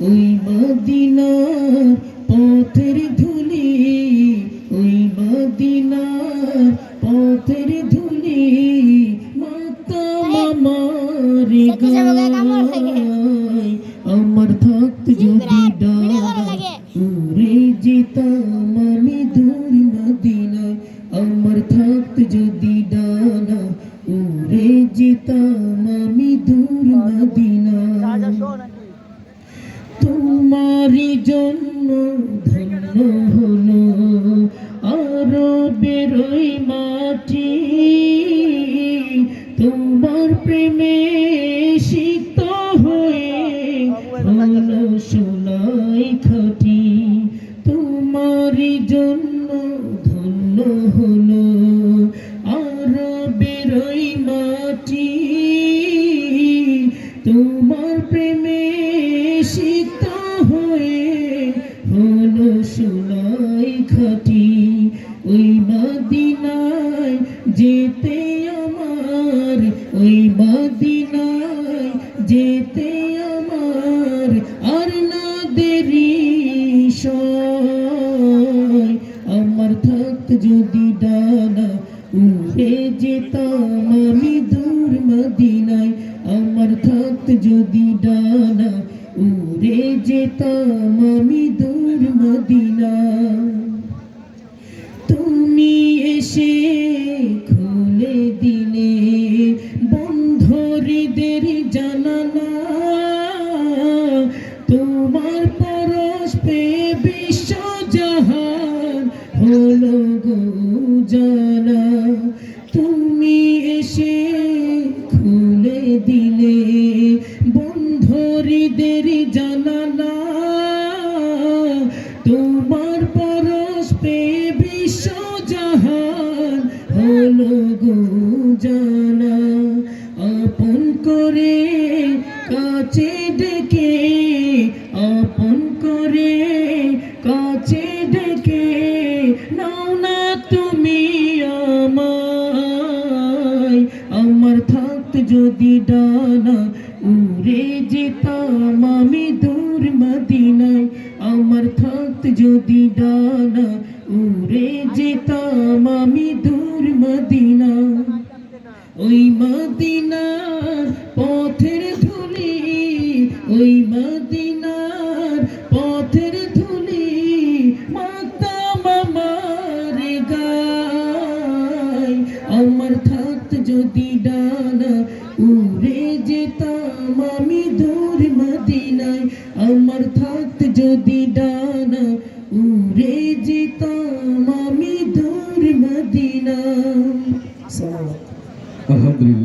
ওই মদিনার পথের ধুলি, ওই মদিনার পথের ধুলি মাতাম আমার গায়। আমার থাকত যদি ডানা উড়ে যেতাম আমি দূর মদিনায়। আমার থাকত যদি ডানা উড়ে যেতাম আমি দূর মদিনায়। তোমারই জন্য ধন্য হলো আরবের ওই মাটি, তোমার প্রেমে সিক্ত হয়ে হলো সোনাই খাঁটি। তোমারই জন্য ধন্য হলো আরবের ওই মাটি, তোমার প্রেমে সিক্ত হয়ে হলো সোনাই খাঁটি। ওই মদিনায় যেতে আমার, ওই মদিনায় যেতে আমার আর না দেরি সয়। আমার থাকত যদি ডানা উড়ে যেতাম আমি দূর মদিনায়। আমার থাকত যদি ডানা উড়ে যেতাম আমি দূর মদিনায়। তুমি এসে খুলে দিলে বন্ধ হৃদের জানালা, তোমার পরশ পেয়ে বিশ্ব জাহান হলো গো জানা। তুমি এসে খুলে দিলে বন্ধ হৃদের জানালা, তোমার পরশ পেয়ে বিশ্ব জাহান হলো গো জানা। আপন করে কাছে ডেকে, আপন করে কাছে ডেকে নাও না তুমি আমায়। আমার থাকত যদি ডানা উড়ে যেতাম আমি দূর মদিনায়। আমার থাকত যদি ডানা উড়ে যেতাম আমি দূর মদিনায়। ওই মদিনার পথের ধুলি, ওই মদিনার পথের ধুলি মাতাম আমার গায়। আমার থাকত যদি ডানা উড়ে যেতাম আমি দূর মদিনায়। আমার থাকত যদি ডানা উড়ে যেতাম আমি দূর মদিনায়। আলহামদুলিল্লাহ।